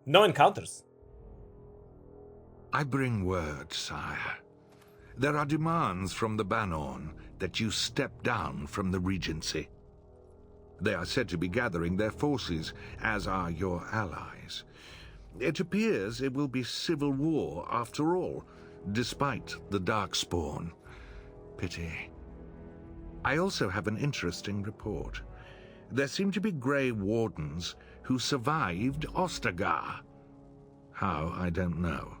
No encounters. I bring word, sire. There are demands from the Banorn that you step down from the Regency. They are said to be gathering their forces, as are your allies. It appears it will be civil war after all, despite the Darkspawn. Pity. I also have an interesting report. There seem to be Grey Wardens who survived Ostagar. How, I don't know.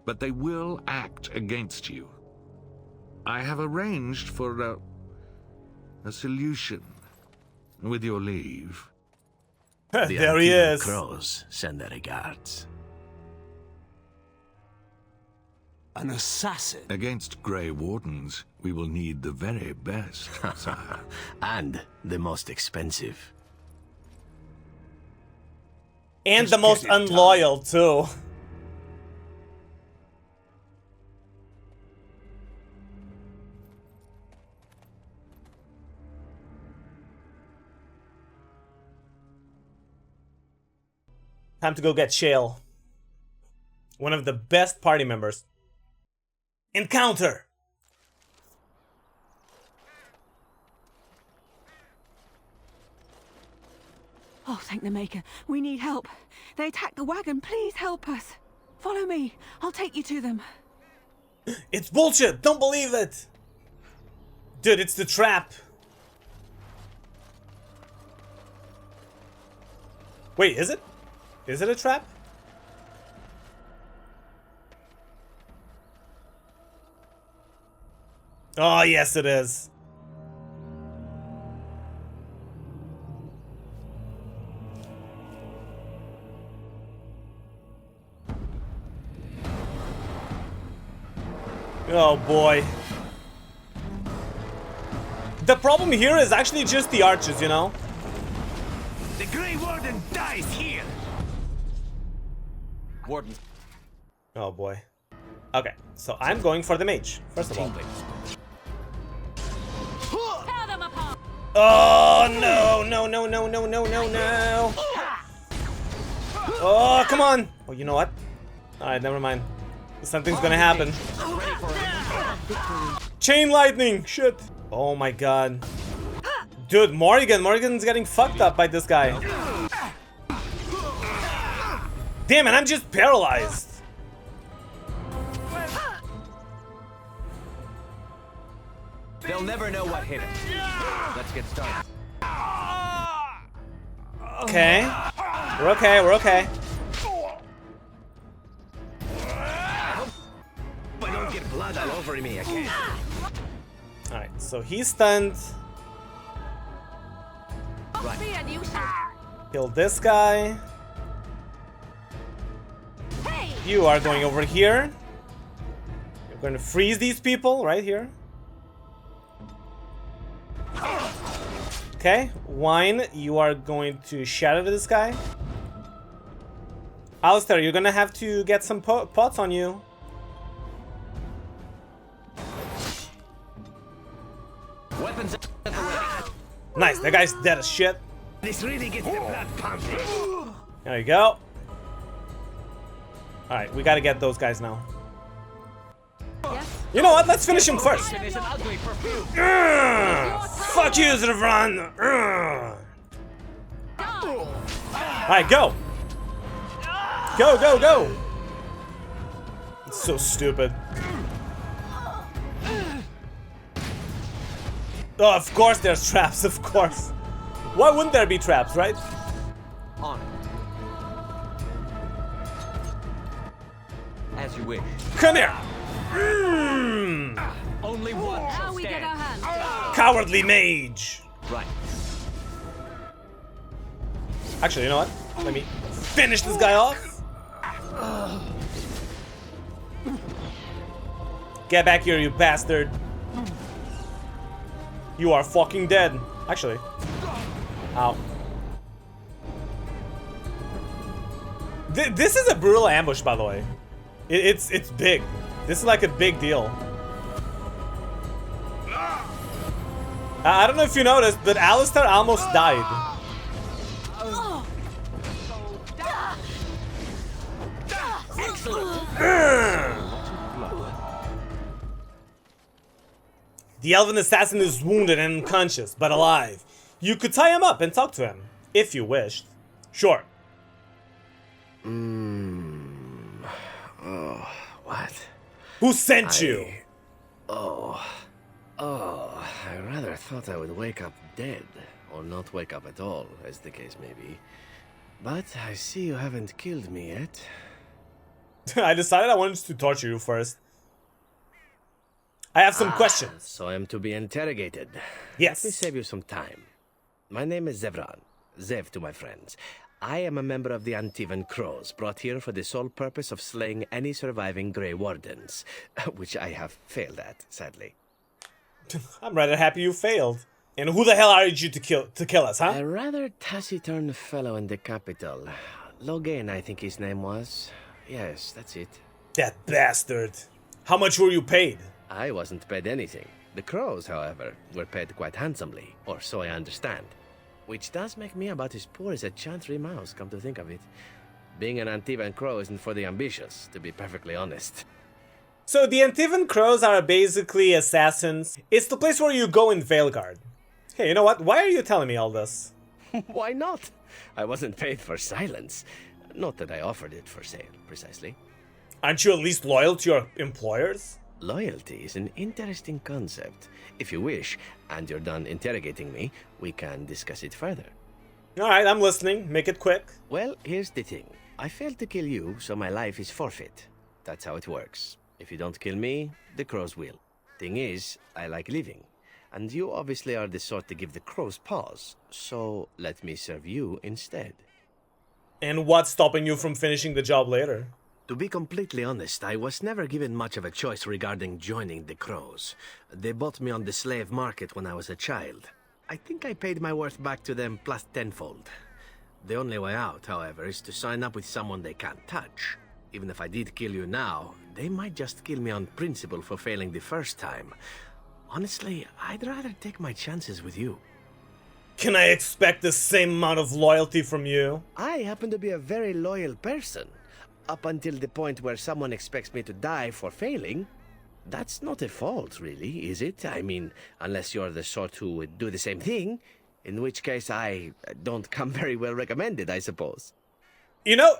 But they will act against you. I have arranged for a solution, with your leave. There he is. Crows send their regards. An assassin? Against Grey Wardens, we will need the very best, sire. And the most expensive. And the most unloyal, too. Time to go get Shale. One of the best party members. Encounter! Oh, thank the Maker. We need help. They attacked the wagon. Please help us. Follow me. I'll take you to them. It's bullshit! Don't believe it! Dude, it's the trap. Wait, is it? Is it a trap? Oh, yes it is. Oh boy. The problem here is actually just the archers, you know? The Grey Warden dies here! Warden. Oh boy. Okay, so I'm going for the mage, first of all. Oh no, no, no, no, no, no, no, no. Oh, come on. Oh, you know what? Alright, never mind. Something's gonna happen. Chain lightning! Shit. Oh my god. Dude, Morrigan's getting fucked up by this guy. Damn it, I'm just paralyzed. They'll never know what hit him. Let's get started. Okay. We're okay, we're okay. But don't get blood all over me again. Alright, so he's stunned. Kill this guy. You are going over here. You're going to freeze these people right here. Okay, Wine, you are going to shatter this guy. Alistair, you're gonna have to get some pots on you. Weapons at the ready. Nice, that guy's dead as shit. This really gets the blood pumping. There you go. Alright, we gotta get those guys now. You know what? Let's finish him first. Fuck you, Zevran. Alright, go. Go, go, go. It's so stupid. Oh, of course there's traps, of course. Why wouldn't there be traps, right? On it. As you wish. Come here. Only one shall stand. Cowardly mage. Right. Actually, you know what? Let me finish this guy off. Get back here, you bastard. You are fucking dead. Actually. Ow. This is a brutal ambush, by the way. It's big. This is like a big deal. I don't know if you noticed, but Alistair almost died. The elven assassin is wounded and unconscious, but alive. You could tie him up and talk to him, if you wished. Sure. Oh, what? Who sent you? Oh, I rather thought I would wake up dead, or not wake up at all, as the case may be. But I see you haven't killed me yet. I decided I wanted to torture you first. I have some questions. So I am to be interrogated. Yes. Let me save you some time. My name is Zevran. Zev to my friends. I am a member of the Antivan Crows, brought here for the sole purpose of slaying any surviving Grey Wardens, which I have failed at, sadly. I'm rather happy you failed. And who the hell are you to kill us, huh? A rather taciturn fellow in the capital. Loghain, I think his name was. Yes, that's it. That bastard. How much were you paid? I wasn't paid anything. The Crows, however, were paid quite handsomely, or so I understand. Which does make me about as poor as a Chantry mouse, come to think of it. Being an Antivan Crow isn't for the ambitious, to be perfectly honest. So the Antivan Crows are basically assassins. It's the place where you go in Veilguard. Hey, you know what? Why are you telling me all this? Why not? I wasn't paid for silence. Not that I offered it for sale, precisely. Aren't you at least loyal to your employers? Loyalty is an interesting concept. If you wish, and you're done interrogating me, we can discuss it further. Alright, I'm listening. Make it quick. Well, here's the thing. I failed to kill you, so my life is forfeit. That's how it works. If you don't kill me, the Crows will. Thing is, I like living. And you obviously are the sort to give the Crows pause. So, let me serve you instead. And what's stopping you from finishing the job later? To be completely honest, I was never given much of a choice regarding joining the Crows. They bought me on the slave market when I was a child. I think I paid my worth back to them plus tenfold. The only way out, however, is to sign up with someone they can't touch. Even if I did kill you now, they might just kill me on principle for failing the first time. Honestly, I'd rather take my chances with you. Can I expect the same amount of loyalty from you? I happen to be a very loyal person. Up until the point where someone expects me to die for failing. That's not a fault, really, is it? I mean, unless you're the sort who would do the same thing, in which case I don't come very well recommended, I suppose. You know,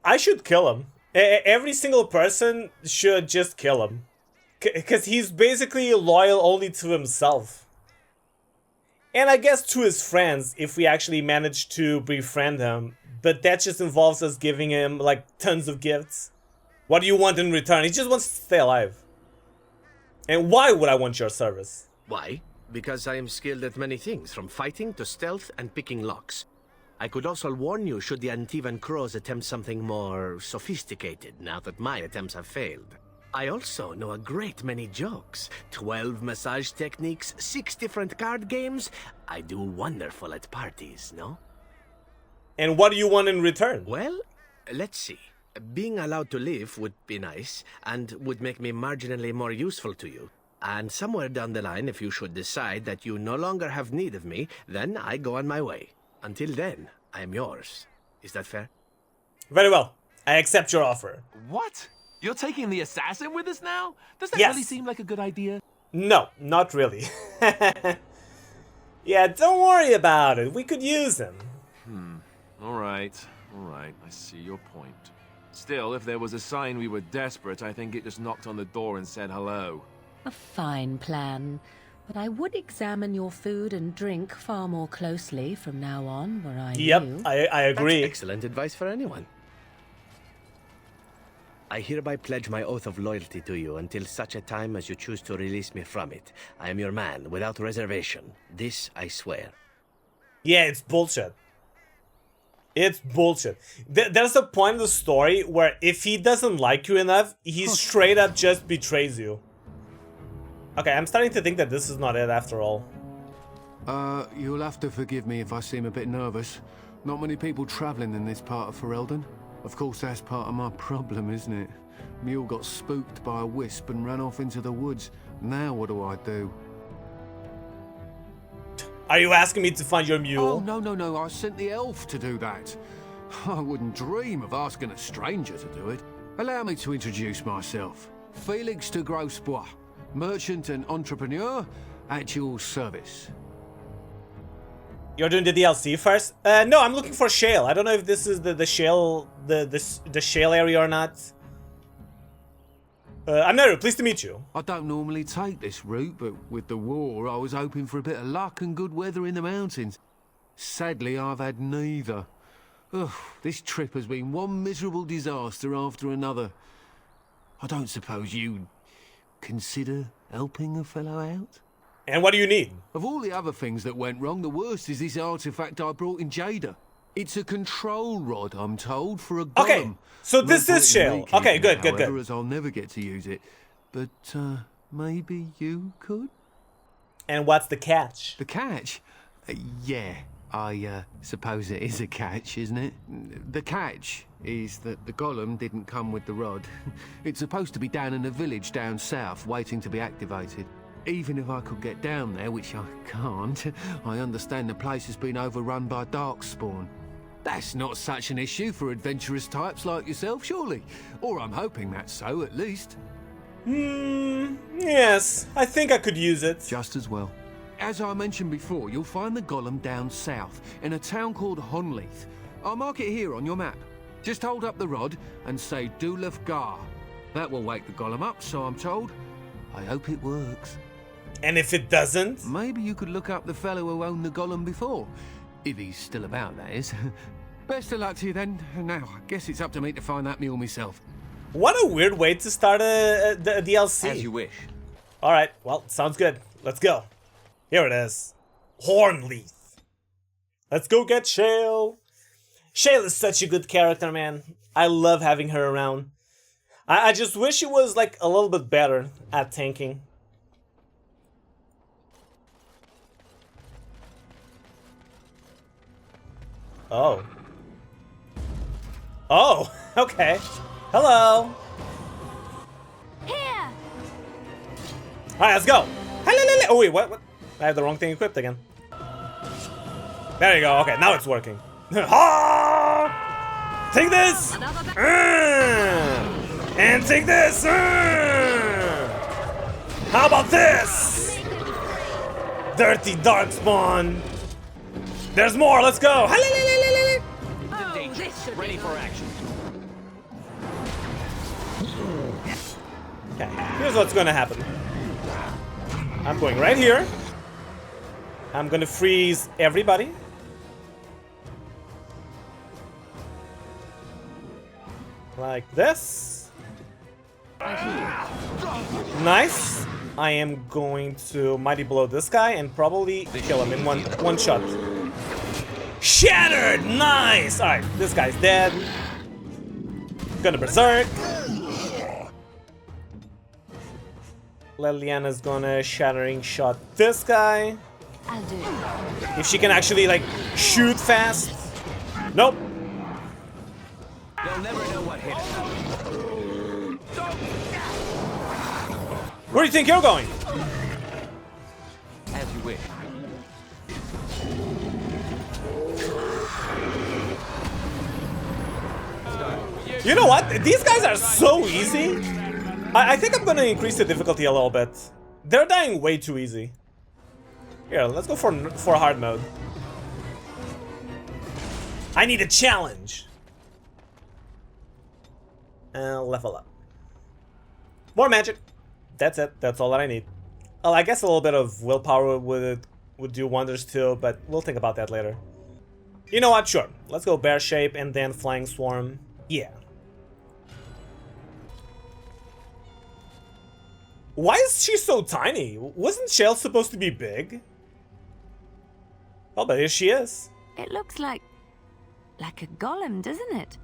I should kill him. Every single person should just kill him. Because he's basically loyal only to himself. And I guess to his friends, if we actually manage to befriend him. But that just involves us giving him, like, tons of gifts. What do you want in return? He just wants to stay alive. And why would I want your service? Why? Because I am skilled at many things, from fighting to stealth and picking locks. I could also warn you should the Antivan Crows attempt something more sophisticated, now that my attempts have failed. I also know a great many jokes. 12 massage techniques, 6 different card games. I do wonderful at parties, no? And what do you want in return? Well, let's see. Being allowed to live would be nice, and would make me marginally more useful to you. And somewhere down the line, if you should decide that you no longer have need of me, then I go on my way. Until then, I am yours. Is that fair? Very well. I accept your offer. What? You're taking the assassin with us now? Does that Yes. really seem like a good idea? No, not really. Yeah, don't worry about it. We could use him. All right. I see your point. Still, if there was a sign we were desperate, I think it just knocked on the door and said hello. A fine plan. But I would examine your food and drink far more closely from now on, were I Yep, you. I agree. That's excellent advice for anyone. I hereby pledge my oath of loyalty to you until such a time as you choose to release me from it. I am your man, without reservation. This I swear. Yeah, it's bullshit. It's bullshit. There's a point in the story where if he doesn't like you enough, he straight up just betrays you. Okay, I'm starting to think that this is not it after all. You'll have to forgive me if I seem a bit nervous. Not many people travelling in this part of Ferelden. Of course, that's part of my problem, isn't it? Mule got spooked by a wisp and ran off into the woods. Now what do I do? Are you asking me to find your mule? Oh, no. I sent the elf to do that. I wouldn't dream of asking a stranger to do it. Allow me to introduce myself. Felix de Grosbois, merchant and entrepreneur at your service. You're doing the DLC first? No, I'm looking for Shale. I don't know if this is the Shale the Shale area or not. I'm Nairux, pleased to meet you. I don't normally take this route, but with the war, I was hoping for a bit of luck and good weather in the mountains. Sadly, I've had neither. Ugh, this trip has been one miserable disaster after another. I don't suppose you'd consider helping a fellow out? And what do you need? Of all the other things that went wrong, the worst is this artifact I brought in Jada. It's a control rod, I'm told, for a golem. Okay, so this is Shale. Okay, good, good, good. As I'll never get to use it. But, maybe you could? And what's the catch? The catch? Yeah, I suppose it is a catch, isn't it? The catch is that the golem didn't come with the rod. It's supposed to be down in a village down south, waiting to be activated. Even if I could get down there, which I can't, I understand the place has been overrun by darkspawn. That's not such an issue for adventurous types like yourself, surely? Or I'm hoping that's so, at least. Yes, I think I could use it. Just as well. As I mentioned before, you'll find the golem down south, in a town called Honleith. I'll mark it here on your map. Just hold up the rod and say Dulaf Gar. That will wake the golem up, so I'm told. I hope it works. And if it doesn't? Maybe you could look up the fellow who owned the golem before. If he's still about, that is. Best of luck to you then. Now, I guess it's up to me to find that mule myself. What a weird way to start a DLC. As you wish. Alright, well, sounds good. Let's go. Here it is. Hornleaf. Let's go get Shale. Shale is such a good character, man. I love having her around. I just wish she was like a little bit better at tanking. Oh. Oh, okay. Hello. Here! Alright, let's go. Oh wait, what? I have the wrong thing equipped again. There you go. Okay, now it's working. Take this! And take this! How about this? Dirty darkspawn. There's more, let's go! Ready for action. Okay, here's what's gonna happen. I'm going right here. I'm gonna freeze everybody. Like this. Nice. I am going to mighty blow this guy and probably kill him in one shot. Shattered! Nice! Alright, this guy's dead. Gonna berserk. Leliana's gonna shattering shot this guy. I'll do it. If she can actually like shoot fast. Nope. They'll never know what hit us. Where do you think you're going? As you wish. You know what? These guys are so easy. I think I'm gonna increase the difficulty a little bit. They're dying way too easy. Here, let's go for hard mode. I need a challenge. Level up. More magic. That's it. That's all that I need. Well, I guess a little bit of willpower would do wonders too, but we'll think about that later. You know what? Sure. Let's go bear shape and then flying swarm. Yeah. Why is she so tiny? Wasn't Shale supposed to be big? Oh, but here she is. It looks like a golem, doesn't it?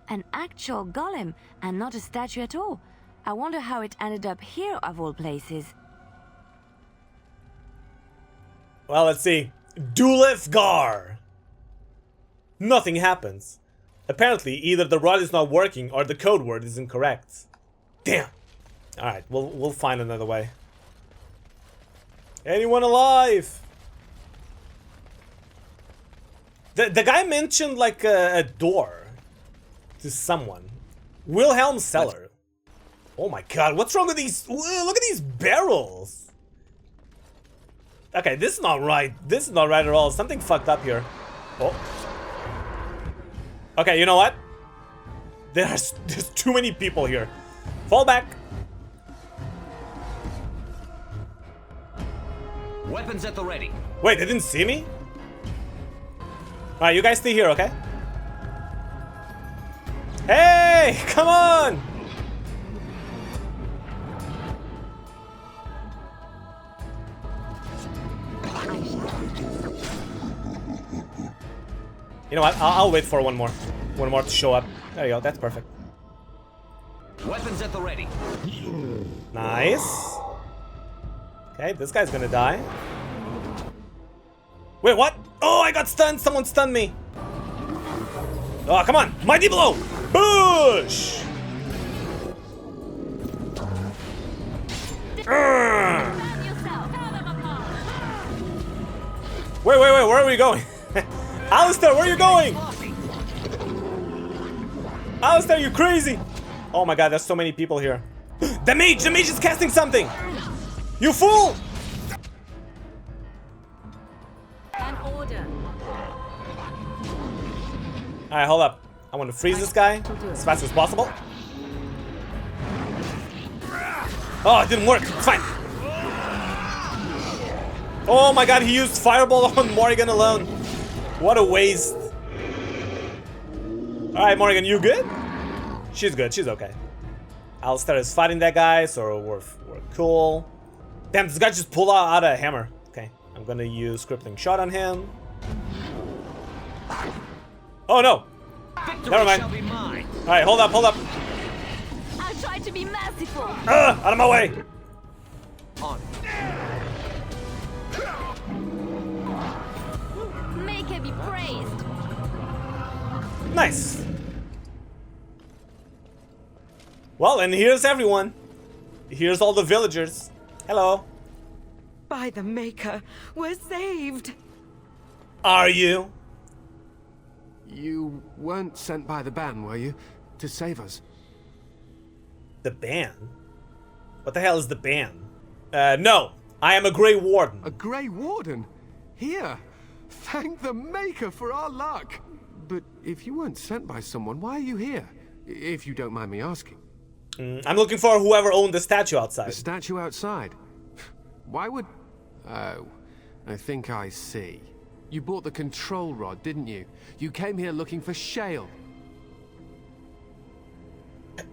An actual golem, and not a statue at all. I wonder how it ended up here, of all places. Well, let's see. Dulaf Gar. Nothing happens. Apparently, either the rod is not working or the code word is incorrect. Damn. Alright, we'll find another way. Anyone alive? The guy mentioned like a door to someone. Wilhelm Cellar. Oh my god, what's wrong with these? Look at these barrels. Okay, this is not right. This is not right at all. Something fucked up here. Oh. Okay, you know what? There's too many people here. Fall back. Weapons at the ready. Wait, they didn't see me? Alright, you guys stay here, okay? Hey, come on! You know what? I'll wait for one more to show up. There you go. That's perfect. Weapons at the ready. Nice. Okay, this guy's gonna die. Wait, what? Oh, I got stunned. Someone stunned me. Oh, come on. Mighty blow. Push. Wait, where are we going? Alistair, where are you going? Alistair, you crazy? Oh my god, there's so many people here. The mage is casting something. You fool! An order. Alright, hold up. I want to freeze this guy as fast as possible. Oh, it didn't work. It's fine. Oh my god, he used fireball on Morrigan alone. What a waste. Alright, Morrigan, you good? She's good, she's okay. Alistair is fighting that guy, so we're cool. Damn, this guy just pulled out a hammer. Okay, I'm gonna use crippling shot on him. Oh no! Never mind. Alright, hold up. I'll try to be merciful. Out of my way! On. Make her be praised. Nice. Well, and here's everyone. Here's all the villagers. Hello. By the Maker, we're saved. Are you? You weren't sent by the ban, were you? To save us? The ban? What the hell is the ban? No. I am a Grey Warden. A Grey Warden? Here! Thank the Maker for our luck! But if you weren't sent by someone, why are you here? If you don't mind me asking. I'm looking for whoever owned the statue outside. The statue outside? Why would... Oh, I think I see. You bought the control rod, didn't you? You came here looking for Shale.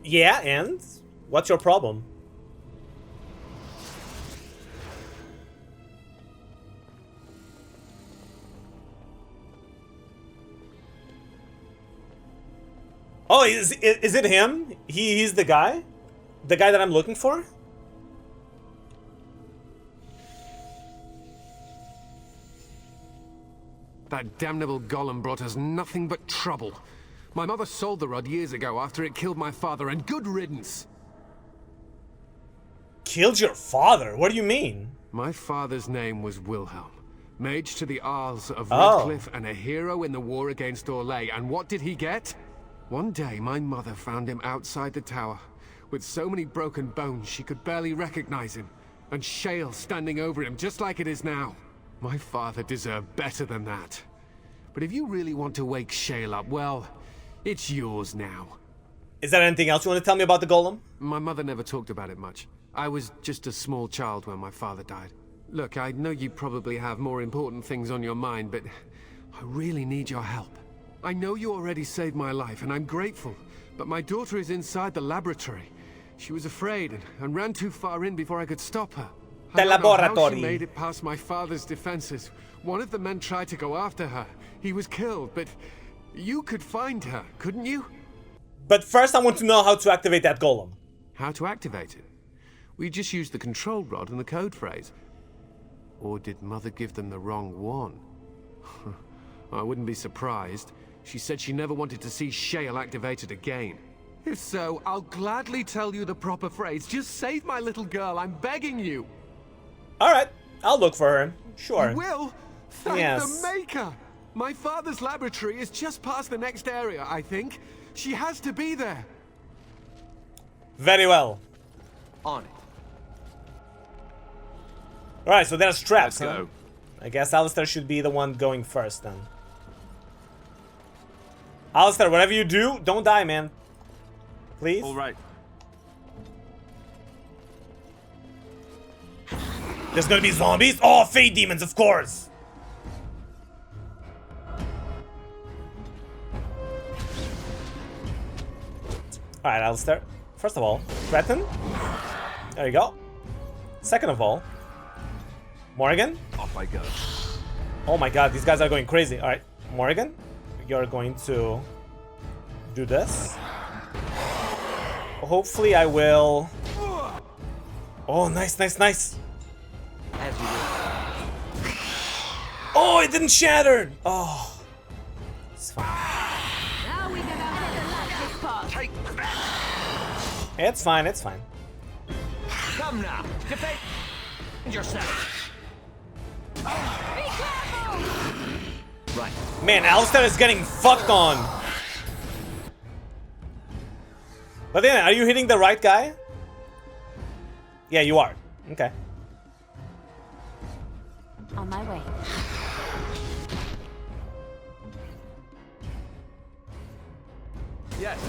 Yeah, and? What's your problem? Oh, is it him? He's the guy? The guy that I'm looking for? That damnable golem brought us nothing but trouble. My mother sold the rod years ago after it killed my father, and good riddance. Killed your father? What do you mean? My father's name was Wilhelm, mage to the Isles of Redcliffe and a hero in the war against Orlais. And what did he get? One day, my mother found him outside the tower, with so many broken bones she could barely recognize him, and Shale standing over him just like it is now. My father deserved better than that. But if you really want to wake Shale up, well, it's yours now. Is there anything else you want to tell me about the golem? My mother never talked about it much. I was just a small child when my father died. Look, I know you probably have more important things on your mind, but I really need your help. I know you already saved my life, and I'm grateful, but my daughter is inside the laboratory. She was afraid and ran too far in before I could stop her. The I don't know how laboratory. she made it past my father's defenses. One of the men tried to go after her. He was killed, but you could find her, couldn't you? But first I want to know how to activate that golem. How to activate it? We just used the control rod and the code phrase. Or did Mother give them the wrong one? I wouldn't be surprised. She said she never wanted to see Shale activated again. If so, I'll gladly tell you the proper phrase. Just save my little girl, I'm begging you. Alright, I'll look for her. Sure. You will? Thank Yes. the Maker! My father's laboratory is just past the next area, I think. She has to be there. Very well. On it. Alright, so there's traps, Let's huh? go. I guess Alistair should be the one going first then. Alistair, whatever you do, don't die, man. Please? All right. There's gonna be zombies? Oh, fate demons, of course! Alright, Alistair. First of all, threaten. There you go. Second of all, Morrigan. Off I go. Oh my god, these guys are going crazy. Alright, Morrigan, you're going to do this. Hopefully I will... Oh, nice, nice, nice. As you wish. Oh, it didn't shatter! Oh. It's fine. Now we can have this part. Take that. It's fine, it's fine. Come now. Defend yourself. Be careful! Right. Man, Alistair is getting fucked on. But then, are you hitting the right guy? Yeah, you are. Okay. On my way. Yes.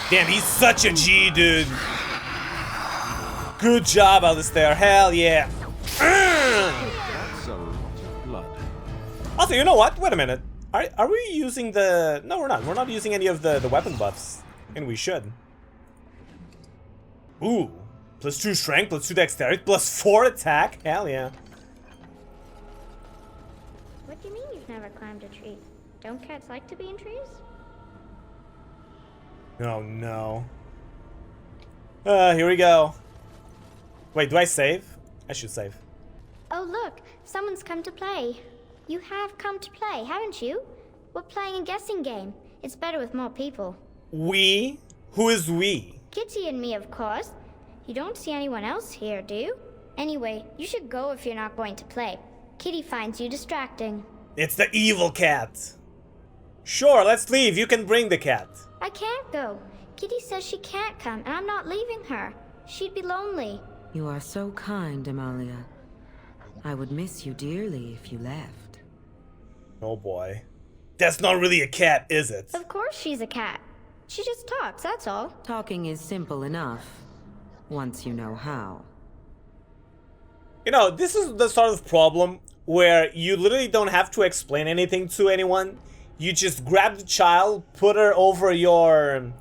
Damn, he's such a G, dude. Good job, Alistair. Hell yeah. That's a lot of blood. Also, you know what? Wait a minute. Are we using the... No, we're not. We're not using any of the weapon buffs. And we should. Ooh. +2 strength, +2 dexterity, +4 attack. Hell yeah. What do you mean you've never climbed a tree? Don't cats like to be in trees? Oh no. Here we go. Wait, do I save? I should save. Oh look, someone's come to play. You have come to play, haven't you? We're playing a guessing game. It's better with more people. We? Who is we? Kitty and me, of course. You don't see anyone else here, do you? Anyway, you should go if you're not going to play. Kitty finds you distracting. It's the evil cat. Sure, let's leave. You can bring the cat. I can't go. Kitty says she can't come, and I'm not leaving her. She'd be lonely. You are so kind, Amalia. I would miss you dearly if you left. Oh boy. That's not really a cat, is it? Of course she's a cat. She just talks, that's all. Talking is simple enough, once you know how. You know, this is the sort of problem where you literally don't have to explain anything to anyone. You just grab the child, put her over your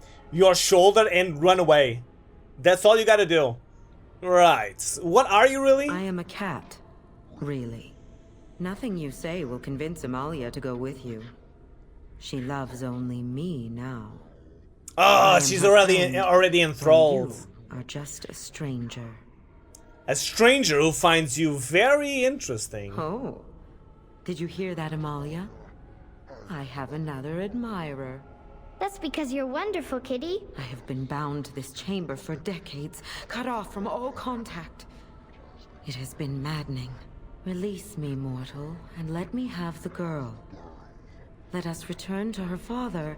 shoulder, and run away. That's all you gotta do. Right. What are you really? I am a cat, really. Nothing you say will convince Amalia to go with you. She loves only me now. Oh, she's already enthralled. You are just a stranger. A stranger who finds you very interesting. Oh, did you hear that, Amalia? I have another admirer. That's because you're wonderful, Kitty. I have been bound to this chamber for decades, cut off from all contact. It has been maddening. Release me, mortal, and let me have the girl. Let us return to her father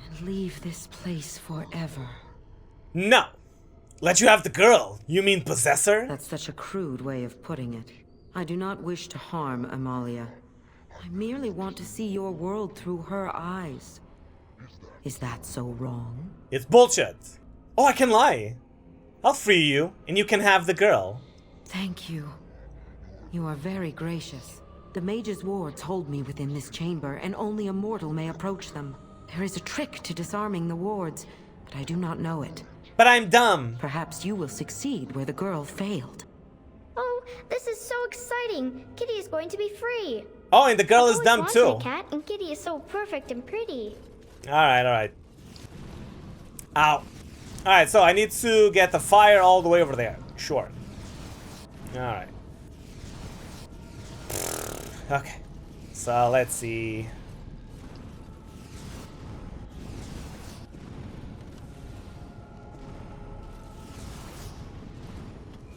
and leave this place forever. No. Let you have the girl. You mean possess her? That's such a crude way of putting it. I do not wish to harm Amalia. I merely want to see your world through her eyes. Is that so wrong? It's bullshit. Oh, I can lie. I'll free you, and you can have the girl. Thank you. You are very gracious. The mage's wards hold me within this chamber, and only a mortal may approach them. There is a trick to disarming the wards, but I do not know it. But I'm dumb. Perhaps you will succeed where the girl failed. Oh, this is so exciting. Kitty is going to be free. Oh, and the girl is I've dumb always too. wanted a cat, and Kitty is so perfect and pretty. Alright, alright. Ow. Alright, so I need to get the fire all the way over there. Sure. Alright. Okay. So let's see.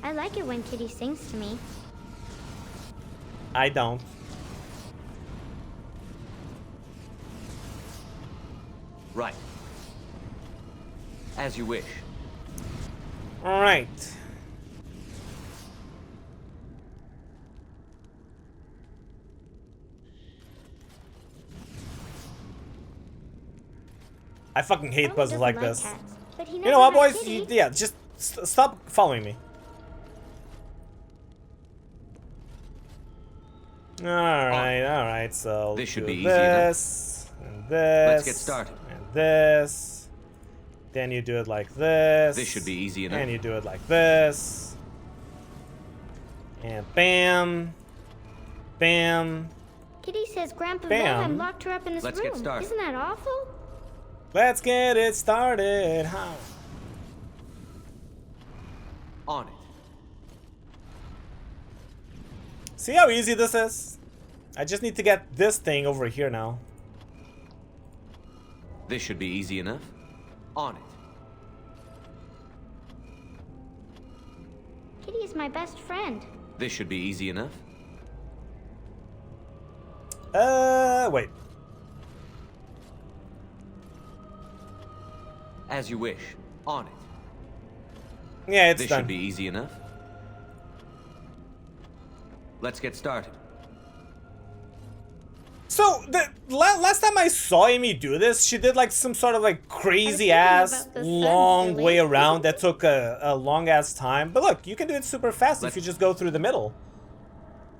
I like it when Kitty sings to me. I don't. Right. As you wish. Alright. I fucking hate puzzles like this. Cats, you know what, boys? Yeah, just stop following me. Alright, so this should do be easy this, and this. Let's get started. And this. Then you do it like this. This should be easy enough. And you do it like this. And bam. Bam. Kitty says Grandpa Bam. Zevran locked her up in this Let's room. get started. Isn't that awful? Let's get it started. How? On it. See how easy this is? I just need to get this thing over here now. This should be easy enough. On it. Kitty is my best friend. This should be easy enough. Wait. As you wish. On it. Yeah, it's this done. Should be easy enough. Let's get started. So, the last time I saw Amy do this, she did like some sort of like crazy ass long way around that took a long ass time. But look, you can do it super fast if you just go through the middle.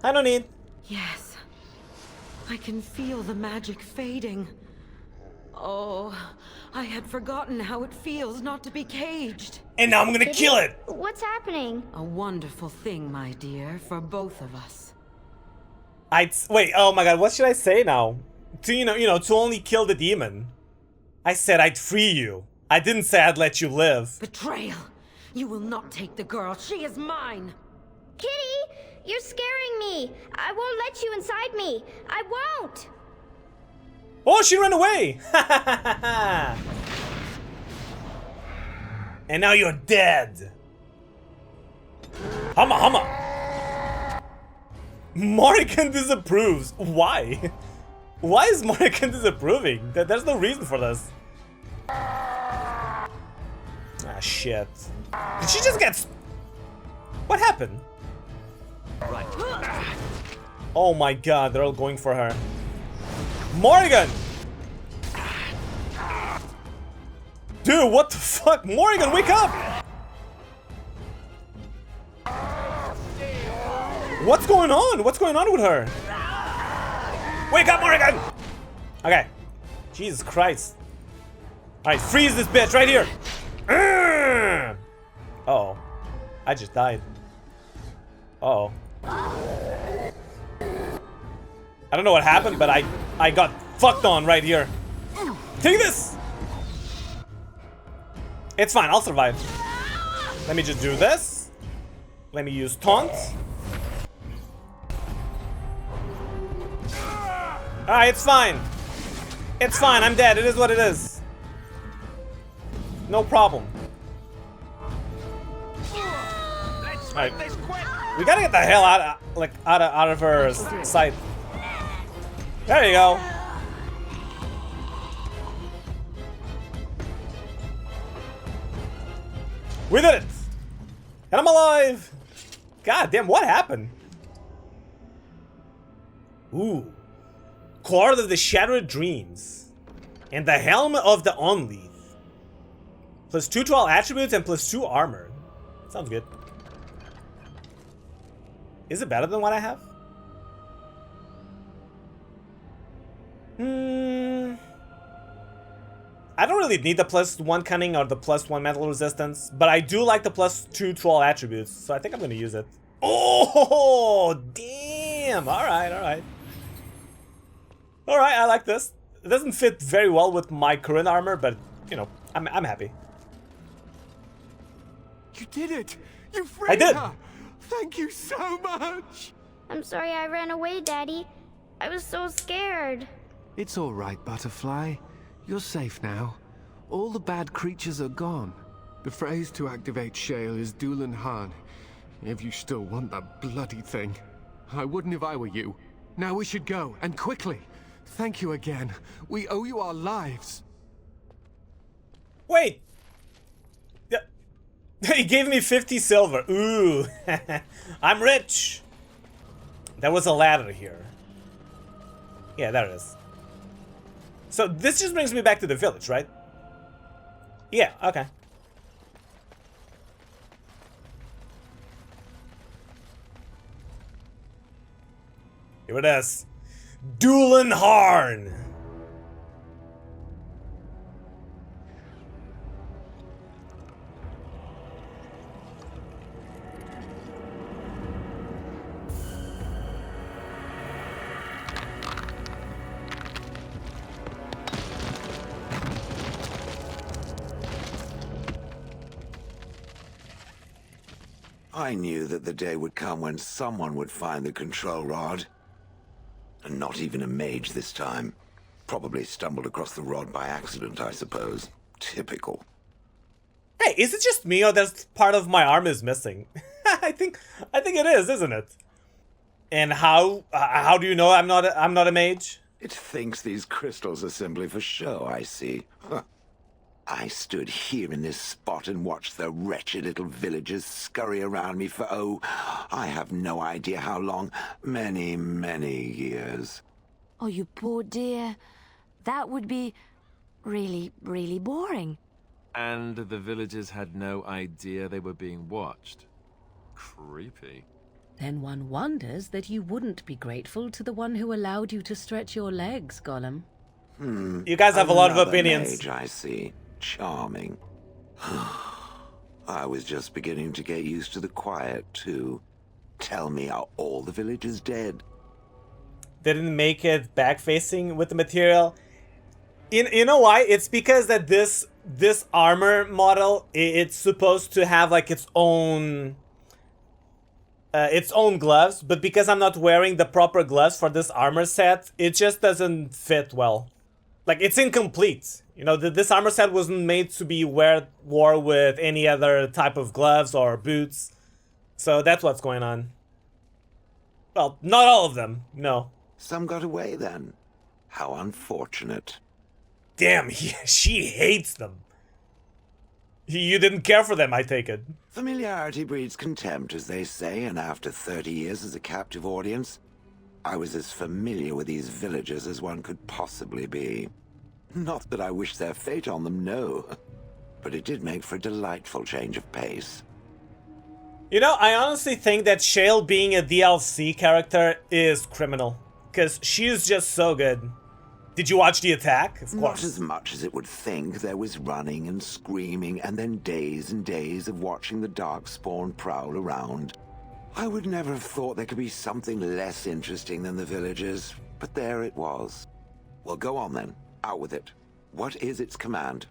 I don't need. Yes. I can feel the magic fading. Oh, I had forgotten how it feels not to be caged. And now I'm gonna kill it! What's happening? A wonderful thing, my dear, for both of us. Wait, oh my god, what should I say now? To, you know, to only kill the demon. I said I'd free you. I didn't say I'd let you live. Betrayal! You will not take the girl. She is mine! Kitty! You're scaring me! I won't let you inside me! I won't! Oh, she ran away! And now you're dead. Hama. Morrigan disapproves. Why? Why is Morrigan disapproving? There's no reason for this. Ah, shit. Did she just get... What happened? Right. Oh my god, they're all going for her. Morrigan! Dude, what the fuck? Morrigan, wake up! What's going on? What's going on with her? Wake up, Morrigan! Okay. Jesus Christ. Alright, freeze this bitch right here. Uh-oh. I just died. Uh-oh. I don't know what happened, but I got fucked on right here. Take this! It's fine, I'll survive. Let me just do this. Let me use taunt. Alright, it's fine. It's fine, I'm dead. It is what it is. No problem. Alright. We gotta get the hell out of her sight. There you go. We did it! And I'm alive! God damn, what happened? Ooh. Cord of the Shattered Dreams. And the Helm of the Onleith. Plus 2 to all attributes and plus 2 armor. Sounds good. Is it better than what I have? I don't really need the plus 1 cunning or the plus 1 mental resistance, but I do like the plus 2 to all attributes, so I think I'm gonna use it. Oh, damn! Alright, alright. Alright, I like this. It doesn't fit very well with my current armor, but, you know, I'm happy. You did it! You freed her! Thank you so much! I'm sorry I ran away, Daddy. I was so scared. It's all right, Butterfly. You're safe now. All the bad creatures are gone. The phrase to activate Shale is Dulan Han. If you still want that bloody thing. I wouldn't if I were you. Now we should go, and quickly. Thank you again. We owe you our lives. Wait. He gave me 50 silver. Ooh. I'm rich. There was a ladder here. Yeah, there it is. So this just brings me back to the village, right? Yeah, okay. Here it is. Doolan Harn. I knew that the day would come when someone would find the control rod. And not even a mage this time. Probably stumbled across the rod by accident, I suppose. Typical. Hey, is it just me or there's part of my arm is missing? I think it is, isn't it? And how do you know I'm not a mage? It thinks these crystals are simply for show, I see. Huh. I stood here in this spot and watched the wretched little villagers scurry around me for, oh, I have no idea how long. Many, many years. Oh, you poor dear. That would be really, really boring. And the villagers had no idea they were being watched. Creepy. Then one wonders that you wouldn't be grateful to the one who allowed you to stretch your legs, Gollum. You guys have a lot of opinions. Mage, I see. Charming. I was just beginning to get used to the quiet, too. Tell me, are all the villagers dead? Didn't make it back-facing with the material. You know why? It's because that this armor model, it's supposed to have like its own gloves, but because I'm not wearing the proper gloves for this armor set, it just doesn't fit well. Like, it's incomplete. You know, this armor set wasn't made to be wore with any other type of gloves or boots. So that's what's going on. Well, not all of them, no. Some got away then. How unfortunate. Damn, she hates them. You didn't care for them, I take it. Familiarity breeds contempt, as they say, and after 30 years as a captive audience, I was as familiar with these villagers as one could possibly be. Not that I wish their fate on them, no. But it did make for a delightful change of pace. You know, I honestly think that Shale being a DLC character is criminal. Because she is just so good. Did you watch the attack? Of course. Not as much as it would think. There was running and screaming, and then days and days of watching the Darkspawn prowl around. I would never have thought there could be something less interesting than the villagers, but there it was. Well, go on then. Out with it. What is its command?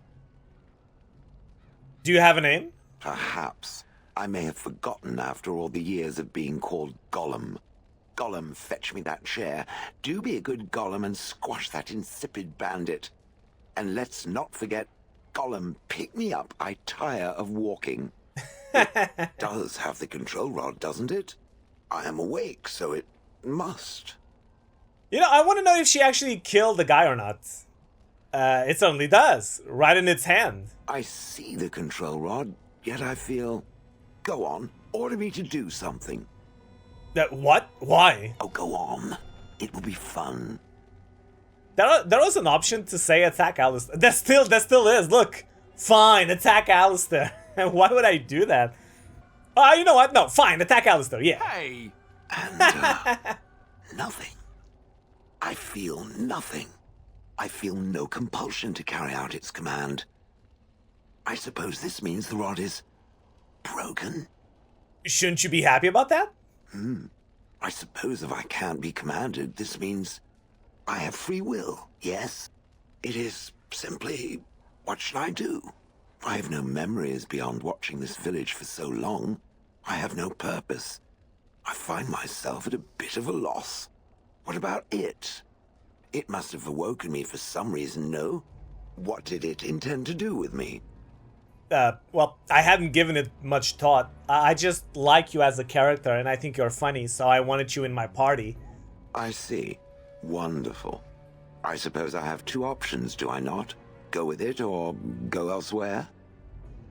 Do you have a name? Perhaps. I may have forgotten after all the years of being called Gollum. Gollum, fetch me that chair. Do be a good Gollum and squash that insipid bandit. And let's not forget, Gollum, pick me up. I tire of walking. It does have the control rod, doesn't it? I am awake, so it must. You know, I want to know if she actually killed the guy or not. It certainly does. Right in its hand. I see the control rod, yet I feel... Go on, order me to do something. What? Why? Oh, go on. It will be fun. There was an option to say attack Alistair. There still is. Look. Fine, attack Alistair. Why would I do that? You know what? No, fine, attack Alistair, yeah. Hey! And, nothing. I feel nothing. I feel no compulsion to carry out its command. I suppose this means the rod is... broken? Shouldn't you be happy about that? I suppose if I can't be commanded, this means I have free will, yes? It is simply, what should I do? I have no memories beyond watching this village for so long. I have no purpose. I find myself at a bit of a loss. What about it? It must have awoken me for some reason, no? What did it intend to do with me? Well, I hadn't given it much thought. I just like you as a character, and I think you're funny, so I wanted you in my party. I see. Wonderful. I suppose I have two options, do I not? Go with it, or go elsewhere?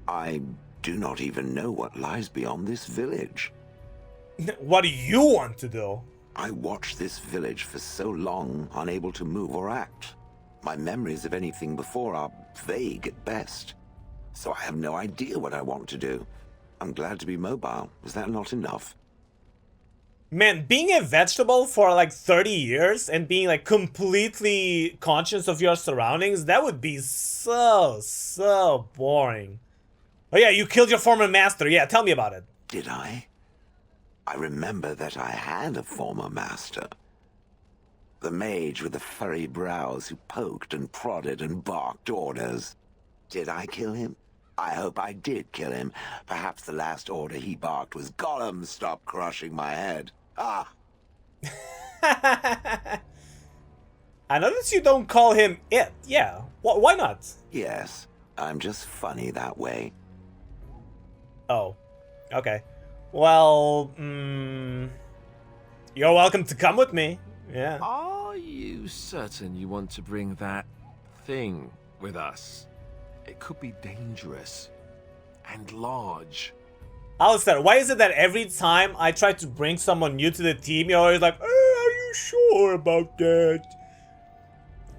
I do not even know what lies beyond this village. What do you want to do? I watched this village for so long, unable to move or act. My memories of anything before are vague at best. So I have no idea what I want to do. I'm glad to be mobile. Is that not enough? Man, being a vegetable for like 30 years and being like completely conscious of your surroundings, that would be so boring. Oh yeah, you killed your former master. Yeah, tell me about it. Did I? I remember that I had a former master. The mage with the furry brows who poked and prodded and barked orders. Did I kill him? I hope I did kill him. Perhaps the last order he barked was, "Gollum, stop crushing my head." Ah! I notice you don't call him it. Yeah, why not? Yes, I'm just funny that way. Oh, okay. Well, you're welcome to come with me. Yeah. Are you certain you want to bring that thing with us? It could be dangerous and large. Alistair, why is it that every time I try to bring someone new to the team, you're always like, are you sure about that?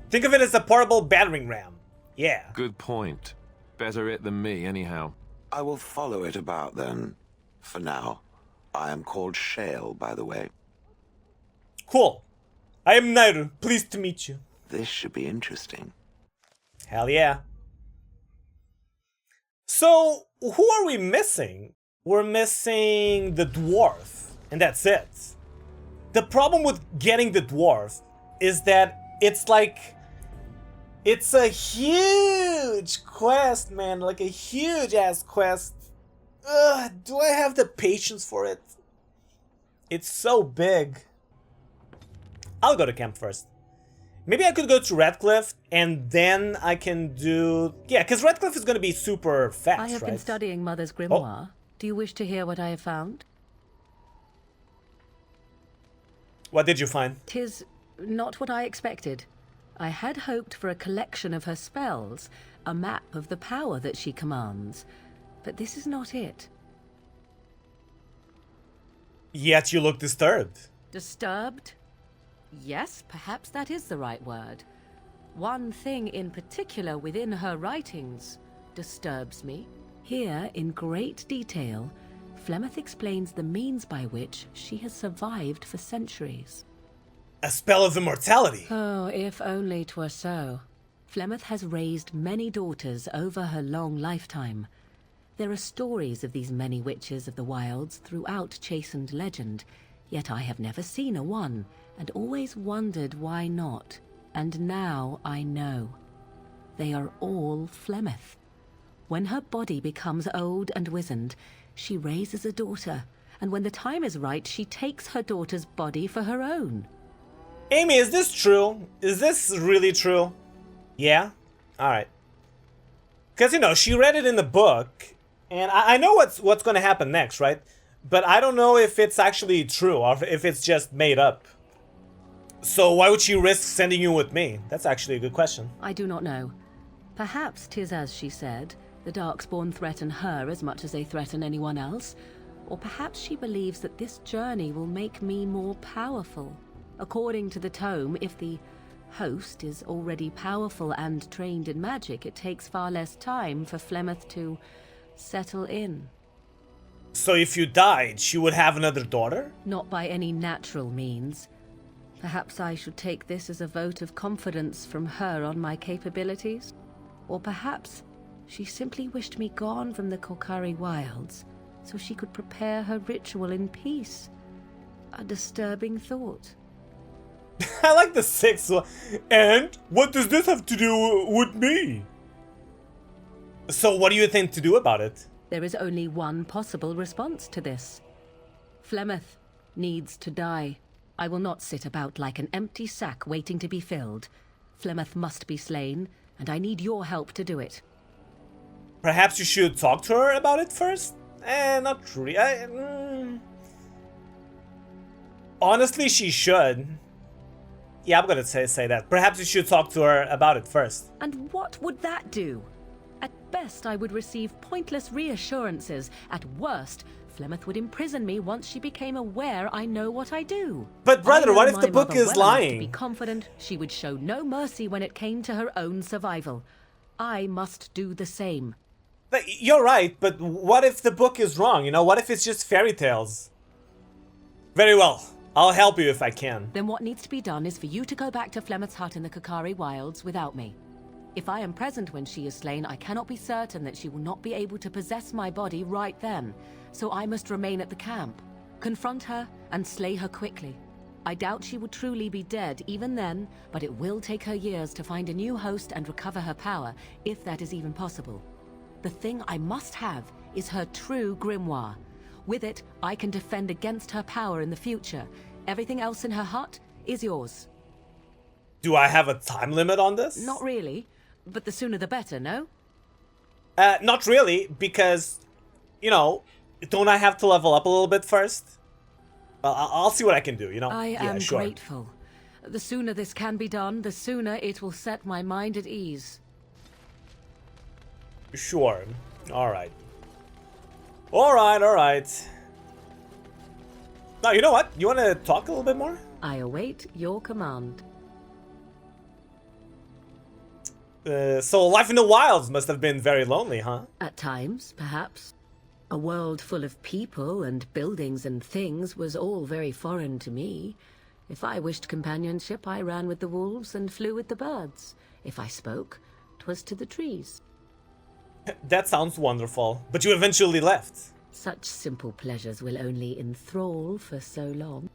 Think of it as a portable battering ram. Yeah. Good point. Better it than me, anyhow. I will follow it about then. For now. I am called Shale, by the way. Cool. I am Nairux. Pleased to meet you. This should be interesting. Hell yeah. So, who are we missing? We're missing the dwarf, and that's it. The problem with getting the dwarf is that it's like... It's a huge quest, man. Like a huge-ass quest. Ugh, do I have the patience for it? It's so big. I'll go to camp first. Maybe I could go to Redcliffe and then I can do... Yeah, because Redcliffe is going to be super fast, I have been right? studying Mother's grimoire. Do you wish to hear what I have found? What did you find? 'Tis not what I expected. I had hoped for a collection of her spells, a map of the power that she commands. But this is not it. Yet you look disturbed. Disturbed? Yes, perhaps that is the right word. One thing in particular within her writings disturbs me. Here, in great detail, Flemeth explains the means by which she has survived for centuries. A spell of immortality. Oh, if only 'twere so. Flemeth has raised many daughters over her long lifetime. There are stories of these many witches of the wilds throughout chastened legend, yet I have never seen a one, and always wondered why not. And now I know. They are all Flemeth. When her body becomes old and wizened, she raises a daughter, and when the time is right, she takes her daughter's body for her own. Amy, is this true? Is this really true? Yeah? Alright. Because, you know, she read it in the book, and I know what's going to happen next, right? But I don't know if it's actually true, or if it's just made up. So why would she risk sending you with me? That's actually a good question. I do not know. Perhaps 'tis as she said, the Darkspawn threaten her as much as they threaten anyone else. Or perhaps she believes that this journey will make me more powerful. According to the tome, if the host is already powerful and trained in magic, it takes far less time for Flemeth to settle in. So if you died, she would have another daughter? Not by any natural means. Perhaps I should take this as a vote of confidence from her on my capabilities? Or perhaps she simply wished me gone from the Korcari wilds so she could prepare her ritual in peace. A disturbing thought. I like the sixth one. And what does this have to do with me? So what do you think to do about it? There is only one possible response to this. Flemeth needs to die. I will not sit about like an empty sack waiting to be filled. Flemeth must be slain, and I need your help to do it. Perhaps you should talk to her about it first? Not really. Honestly, she should. Yeah, I'm gonna say that. Perhaps you should talk to her about it first. And what would that do? At best, I would receive pointless reassurances. At worst, Flemeth would imprison me once she became aware I know what I do. But brother, what if the book is well enough to lying? be confident she would show no mercy when it came to her own survival. I must do the same. But you're right, but what if the book is wrong? You know, what if it's just fairy tales? Very well. I'll help you if I can. Then what needs to be done is for you to go back to Flemeth's hut in the Kakari Wilds without me. If I am present when she is slain, I cannot be certain that she will not be able to possess my body right then. So I must remain at the camp, confront her, and slay her quickly. I doubt she will truly be dead even then, but it will take her years to find a new host and recover her power, if that is even possible. The thing I must have is her true grimoire. With it, I can defend against her power in the future. Everything else in her hut is yours. Do I have a time limit on this? Not really, but the sooner the better, no? Not really, because, you know, don't I have to level up a little bit first? I'll see what I can do, you know? I am grateful. The sooner this can be done, the sooner it will set my mind at ease. Sure. Alright. Alright. Now, you know what? You want to talk a little bit more? I await your command. So life in the wilds must have been very lonely, huh? At times, perhaps. A world full of people and buildings and things was all very foreign to me. If I wished companionship, I ran with the wolves and flew with the birds. If I spoke, 'twas to the trees. That sounds wonderful. But you eventually left. Such simple pleasures will only enthrall for so long.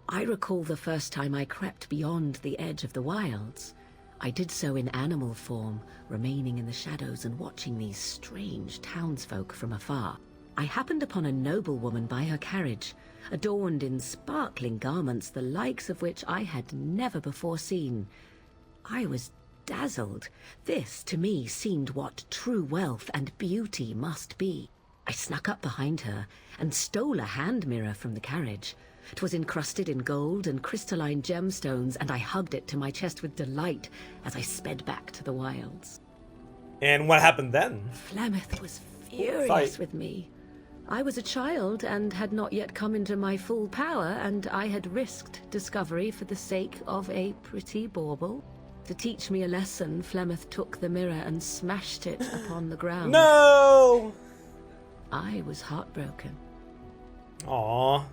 I recall the first time I crept beyond the edge of the wilds. I did so in animal form, remaining in the shadows and watching these strange townsfolk from afar. I happened upon a noblewoman by her carriage, adorned in sparkling garments the likes of which I had never before seen. I was dazzled. This, to me, seemed what true wealth and beauty must be. I snuck up behind her and stole a hand mirror from the carriage. 'Twas encrusted in gold and crystalline gemstones, and I hugged it to my chest with delight as I sped back to the wilds. And what happened then? Flemeth was furious with me. I was a child and had not yet come into my full power, and I had risked discovery for the sake of a pretty bauble. To teach me a lesson, Flemeth took the mirror and smashed it upon the ground. No! I was heartbroken. Aww.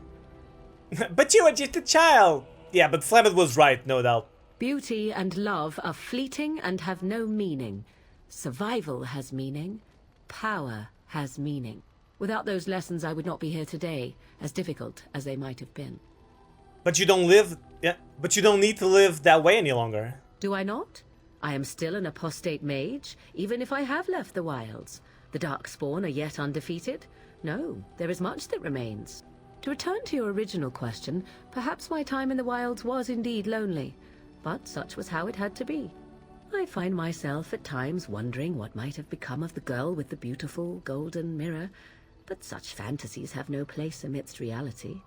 But you were just a child. Yeah, but Flemeth was right, no doubt. Beauty and love are fleeting and have no meaning. Survival has meaning. Power has meaning. Without those lessons, I would not be here today, as difficult as they might have been. But you don't live... Yeah, but you don't need to live that way any longer. Do I not? I am still an apostate mage, even if I have left the wilds. The Darkspawn are yet undefeated. No, there is much that remains. To return to your original question, perhaps my time in the wilds was indeed lonely, but such was how it had to be. I find myself at times wondering what might have become of the girl with the beautiful golden mirror, but such fantasies have no place amidst reality.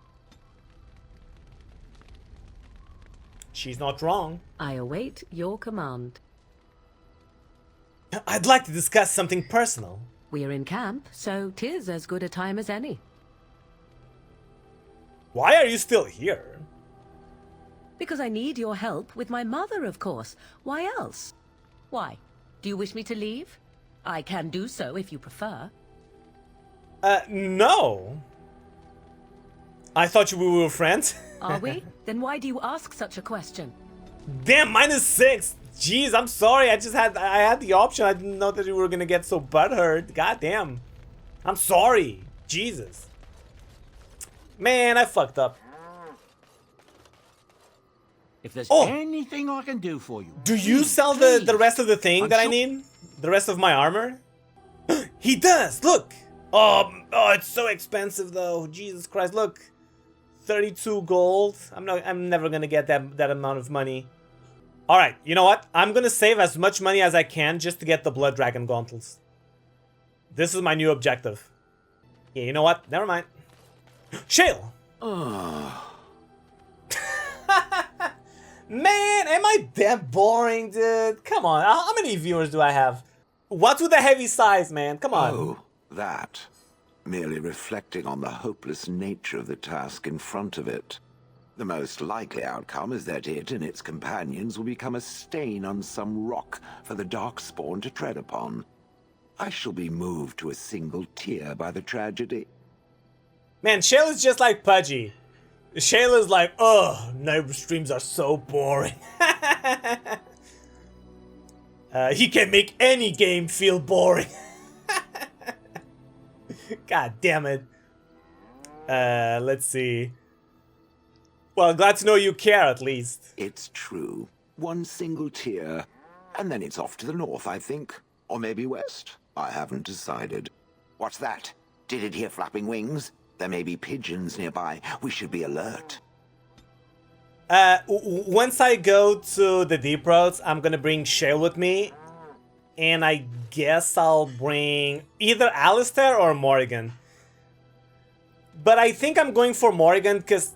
She's not wrong. I await your command. I'd like to discuss something personal. We're in camp, so 'tis as good a time as any. Why are you still here? Because I need your help with my mother, of course. Why else? Why? Do you wish me to leave? I can do so if you prefer. No. I thought we were friends. Are we? Then why do you ask such a question? Damn, -6. Jeez, I'm sorry. I had the option. I didn't know that you were gonna get so butthurt. God damn. I'm sorry. Jesus. Man, I fucked up. If there's anything I can do for you. Do you sell the rest of the thing that I need? The rest of my armor? He does. Look. Oh, it's so expensive though. Jesus Christ, look. 32 gold. I'm never gonna get that amount of money. All right, you know what? I'm gonna save as much money as I can just to get the Blood Dragon gauntlets. This is my new objective. Yeah, you know what? Never mind. Shale. Man, am I that boring, dude? Come on. How many viewers do I have? What's with the heavy sighs, man? Come on. Oh, that. Merely reflecting on the hopeless nature of the task in front of it. The most likely outcome is that it and its companions will become a stain on some rock for the Darkspawn to tread upon. I shall be moved to a single tear by the tragedy. Man, Shale is just like Pudgy. Shale is like, ugh, Nairux streams are so boring. He can make any game feel boring. God damn it. Let's see. Well, glad to know you care at least. It's true. One single tear, and then it's off to the north, I think. Or maybe west. I haven't decided. What's that? Did it hear flapping wings? There may be pigeons nearby. We should be alert. Once I go to the Deeproads, I'm gonna bring Shale with me. And I guess I'll bring either Alistair or Morrigan. But I think I'm going for Morrigan because,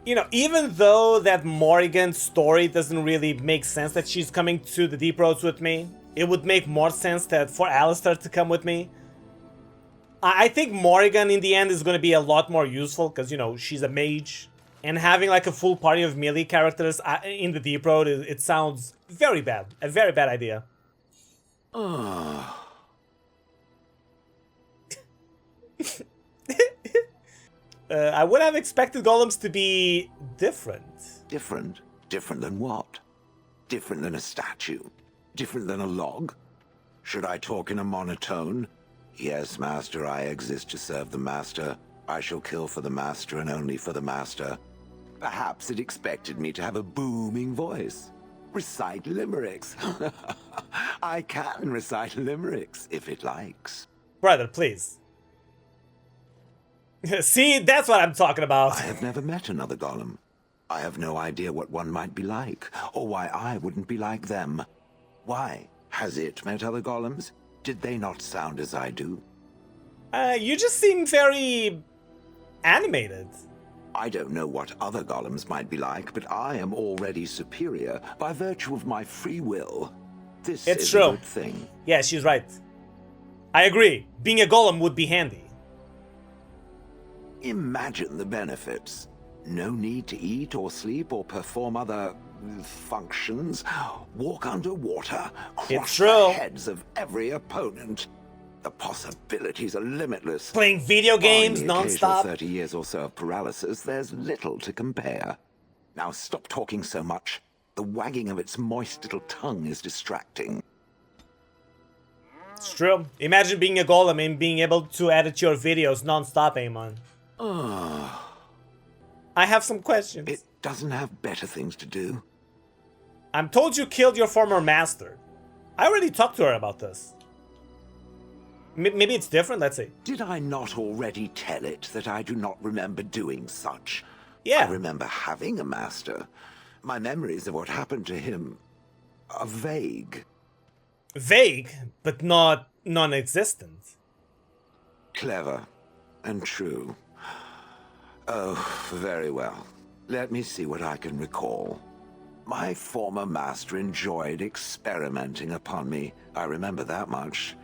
you know, even though that Morrigan's story doesn't really make sense that she's coming to the Deeproads with me, it would make more sense that for Alistair to come with me. I think Morrigan in the end is going to be a lot more useful because, you know, she's a mage. And having like a full party of melee characters in the Deeproad, it sounds very bad. A very bad idea. I would have expected golems to be different. Different? Different than what? Different than a statue? Different than a log? Should I talk in a monotone? Yes, Master, I exist to serve the Master. I shall kill for the Master and only for the Master. Perhaps it expected me to have a booming voice. Recite limericks. I can recite limericks, if it likes. Brother, please. See, that's what I'm talking about. I have never met another golem. I have no idea what one might be like, or why I wouldn't be like them. Why? Has it met other golems? Did they not sound as I do? You just seem very animated. I don't know what other golems might be like, but I am already superior by virtue of my free will. This is true. A good thing. Yeah, she's right. I agree. Being a golem would be handy. Imagine the benefits. No need to eat or sleep or perform other functions. Walk underwater. Crush the heads of every opponent. The possibilities are limitless. Playing video games non-stop. 30 years or so of paralysis, there's little to compare. Now stop talking so much. The wagging of its moist little tongue is distracting. It's true. Imagine being a golem and being able to edit your videos non-stop, Amon. I have some questions. It doesn't have better things to do. I'm told you killed your former master. I already talked to her about this. Maybe it's different, let's see. Did I not already tell it that I do not remember doing such? Yeah. I remember having a master. My memories of what happened to him are vague. Vague, but not non-existent. Clever and true. Oh, very well. Let me see what I can recall. My former master enjoyed experimenting upon me. I remember that much.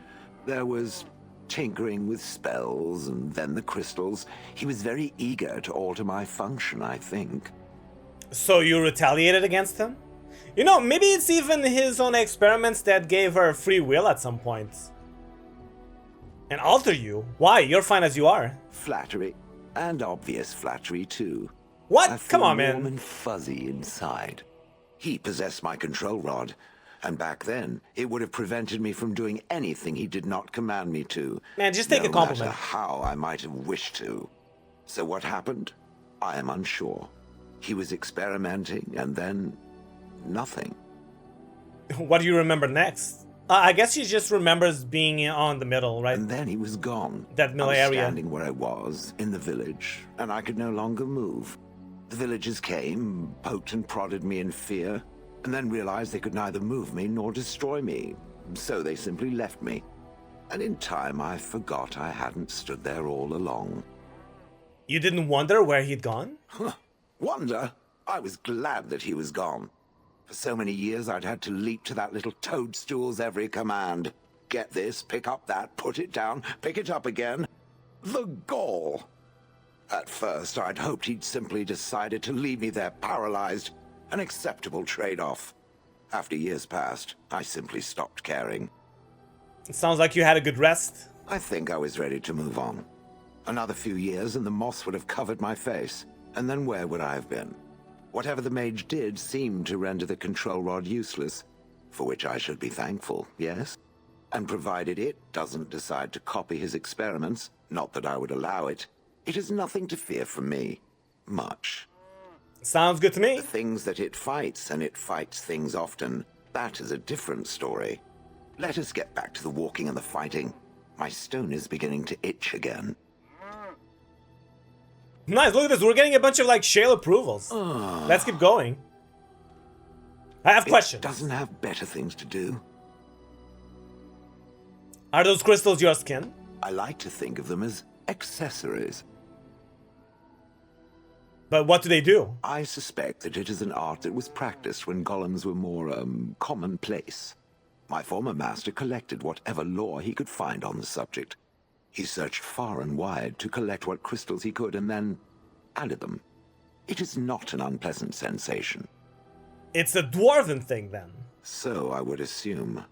There was tinkering with spells, and then the crystals. He was very eager to alter my function, I think. So you retaliated against him? You know, maybe it's even his own experiments that gave her free will at some point. And alter you? Why? You're fine as you are. Flattery. And obvious flattery, too. What? I feel Come on, man. warm and fuzzy inside. He possessed my control rod. And back then, it would have prevented me from doing anything he did not command me to. Man, just take a compliment. No matter how I might have wished to. So what happened? I am unsure. He was experimenting, and then nothing. What do you remember next? I guess he just remembers being on the middle, right? And then he was gone. That middle I was area. Standing where I was, in the village, and I could no longer move. The villagers came, poked and prodded me in fear, and then realized they could neither move me nor destroy me. So they simply left me. And in time, I forgot I hadn't stood there all along. You didn't wonder where he'd gone? Wonder? I was glad that he was gone. For so many years, I'd had to leap to that little toadstool's every command. get this, pick up that, put it down, pick it up again. The gall. At first, I'd hoped he'd simply decided to leave me there paralyzed, an acceptable trade-off. After years passed, I simply stopped caring. It sounds like you had a good rest. I think I was ready to move on. Another few years and the moss would have covered my face. And then where would I have been? Whatever the mage did seemed to render the control rod useless, for which I should be thankful, yes? And provided it doesn't decide to copy his experiments, not that I would allow it, it is nothing to fear from me. Much. Sounds good to me. The things that it fights, and it fights things often, that is a different story. Let us get back to the walking and the fighting. My stone is beginning to itch again. Nice, look at this. We're getting a bunch of, like, Shale approvals. Let's keep going. I have questions. It doesn't have better things to do. Are those crystals your skin? I like to think of them as accessories. But what do they do? I suspect that it is an art that was practiced when golems were more, commonplace. My former master collected whatever lore he could find on the subject. He searched far and wide to collect what crystals he could and then added them. It is not an unpleasant sensation. It's a dwarven thing, then. So I would assume.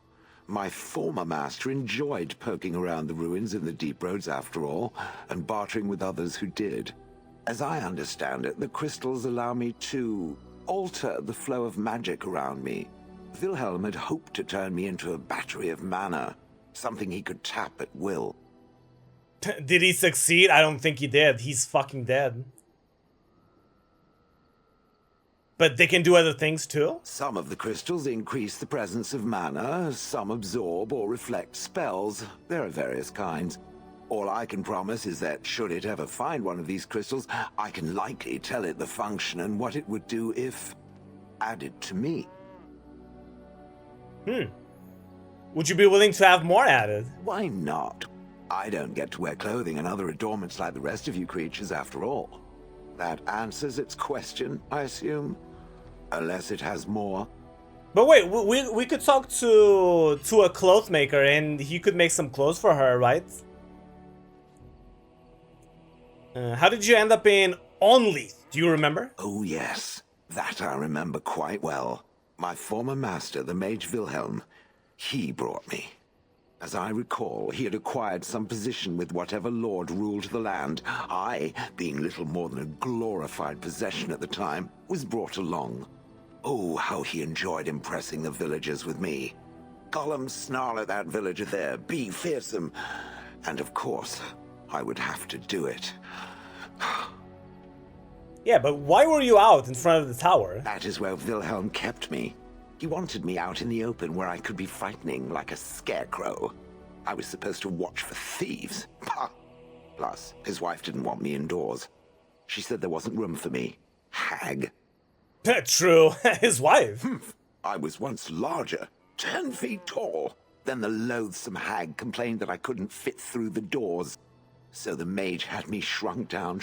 My former master enjoyed poking around the ruins in the Deeproads after all, and bartering with others who did. As I understand it, the crystals allow me to alter the flow of magic around me. Wilhelm had hoped to turn me into a battery of mana, something he could tap at will. Did he succeed? I don't think he did. He's fucking dead. But they can do other things too? Some of the crystals increase the presence of mana, some absorb or reflect spells. There are various kinds. All I can promise is that should it ever find one of these crystals, I can likely tell it the function and what it would do if added to me. Would you be willing to have more added? Why not? I don't get to wear clothing and other adornments like the rest of you creatures after all. That answers its question, I assume. Unless it has more. But wait, we could talk to a cloth maker and he could make some clothes for her, right? How did you end up in Only? Do you remember? Oh yes, that I remember quite well. My former master, the mage Wilhelm, he brought me. As I recall, he had acquired some position with whatever lord ruled the land. I, being little more than a glorified possession at the time, was brought along. Oh, how he enjoyed impressing the villagers with me. Gollum snarl at that villager there, be fearsome. And of course, I would have to do it. Yeah, but why were you out in front of the tower? That is where Wilhelm kept me. He wanted me out in the open where I could be frightening like a scarecrow. I was supposed to watch for thieves. Plus, his wife didn't want me indoors. She said there wasn't room for me. Hag. True. His wife. I was once larger, 10 feet tall. Then the loathsome hag complained that I couldn't fit through the doors. So the mage had me shrunk down.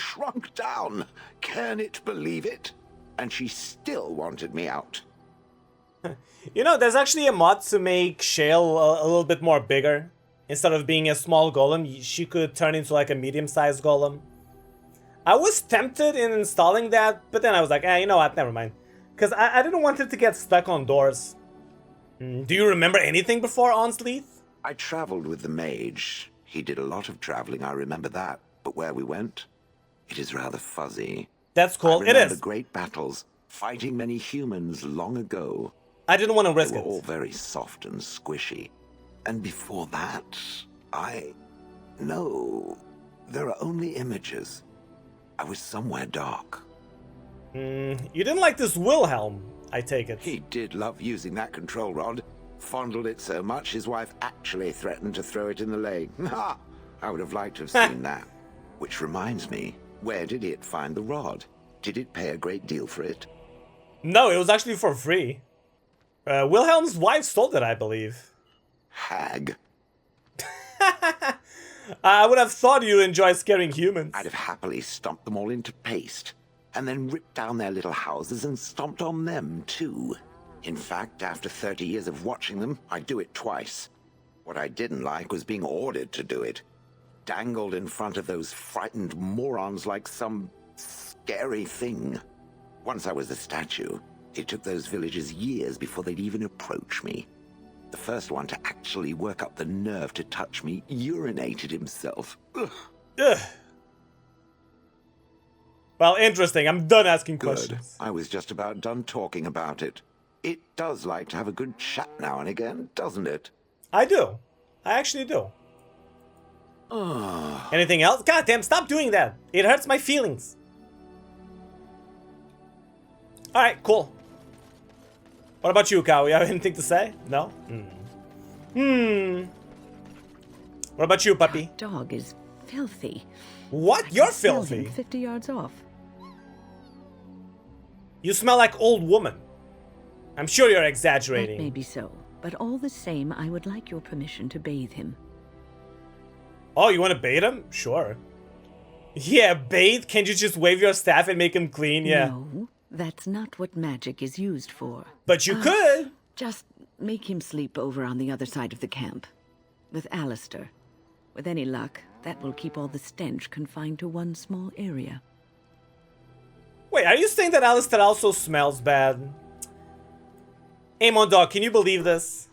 Can it believe it? And she still wanted me out. You know, there's actually a mod to make Shale a little bit more bigger. Instead of being a small golem, she could turn into like a medium-sized golem. I was tempted in installing that, but then I was like, you know what, never mind. Because I didn't want it to get stuck on doors. Do you remember anything before Onsleeth? I traveled with the mage. He did a lot of traveling, I remember that. But where we went, it is rather fuzzy. That's cool, I it is. remember great battles, fighting many humans long ago. I didn't want to risk They it. were all very soft and squishy. And before that, No, there are only images. I was somewhere dark. You didn't like this Wilhelm, I take it. He did love using that control rod. Fondled it so much, his wife actually threatened to throw it in the lake. Ha! I would have liked to have seen that. Which reminds me, where did it find the rod? Did it pay a great deal for it? No, it was actually for free. Wilhelm's wife stole it, I believe. Hag. I would have thought you enjoy scaring humans. I'd have happily stomped them all into paste, and then ripped down their little houses and stomped on them, too. In fact, after 30 years of watching them, I'd do it twice. What I didn't like was being ordered to do it. Dangled in front of those frightened morons like some scary thing. Once I was a statue, it took those villagers years before they'd even approach me. The first one to actually work up the nerve to touch me urinated himself. Ugh. Ugh. Well, interesting. I'm done asking questions. I was just about done talking about it. It does like to have a good chat now and again, doesn't it? I do. I actually do. Anything else? God damn, stop doing that. It hurts my feelings. Alright, cool. What about you, Cow? You have anything to say? No? What about you, puppy? That dog is filthy. What? You're filthy? 50 yards off. You smell like old woman. I'm sure you're exaggerating. That may be so, but all the same, I would like your permission to bathe him. Oh, you want to bathe him? Sure. Yeah, bathe? Can't you just wave your staff and make him clean? Yeah. No, that's not what magic is used for. But you could. Just make him sleep over on the other side of the camp. With Alistair. With any luck, that will keep all the stench confined to one small area. Wait, are you saying that Alistair also smells bad? Amon Dog, can you believe this?